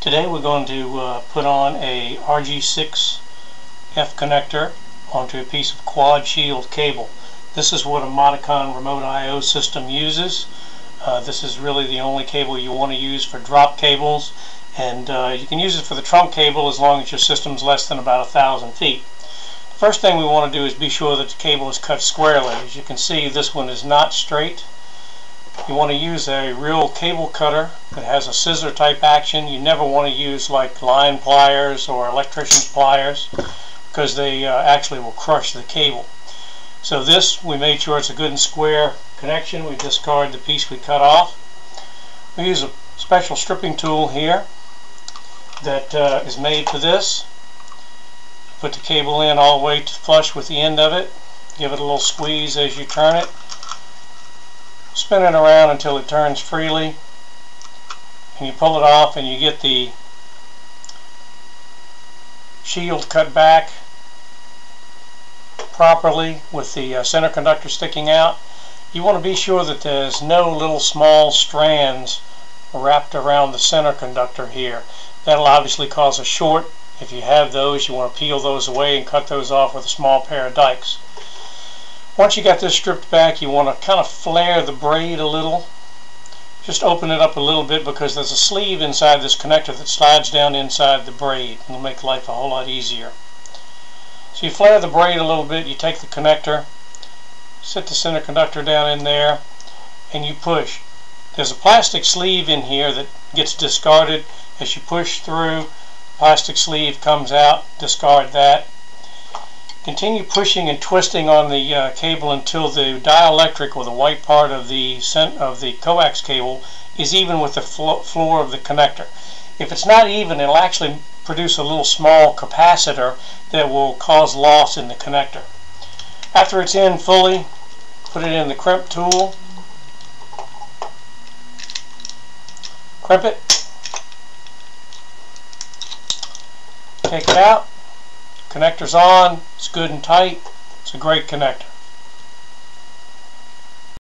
Today we're going to put on a RG-6 F connector onto a piece of quad shield cable. This is what a Modicon remote I/O system uses. This is really the only cable you want to use for drop cables, and you can use it for the trunk cable as long as your system's less than about 1,000 feet. The first thing we want to do is be sure that the cable is cut squarely. As you can see, this one is not straight. You want to use a real cable cutter that has a scissor type action. You never want to use like line pliers or electrician's pliers, because they actually will crush the cable. So this, we made sure it's a good and square connection. We discard the piece we cut off. We use a special stripping tool here that is made for this. Put the cable in all the way to flush with the end of it. Give it a little squeeze as you turn it. Spin it around until it turns freely, and you pull it off and you get the shield cut back properly with the center conductor sticking out. You want to be sure that there's no little small strands wrapped around the center conductor here. That'll obviously cause a short. If you have those, you want to peel those away and cut those off with a small pair of dikes. Once you got this stripped back, you want to kind of flare the braid a little. Just open it up a little bit, because there's a sleeve inside this connector that slides down inside the braid. It'll make life a whole lot easier. So you flare the braid a little bit, you take the connector, sit the center conductor down in there, and you push. There's a plastic sleeve in here that gets discarded. As you push through, the plastic sleeve comes out, discard that. Continue pushing and twisting on the cable until the dielectric, or the white part of the coax cable, is even with the floor of the connector. If it's not even, it'll actually produce a little small capacitor that will cause loss in the connector. After it's in fully, put it in the crimp tool. Crimp it. Take it out. Connector's on. It's good and tight. It's a great connector.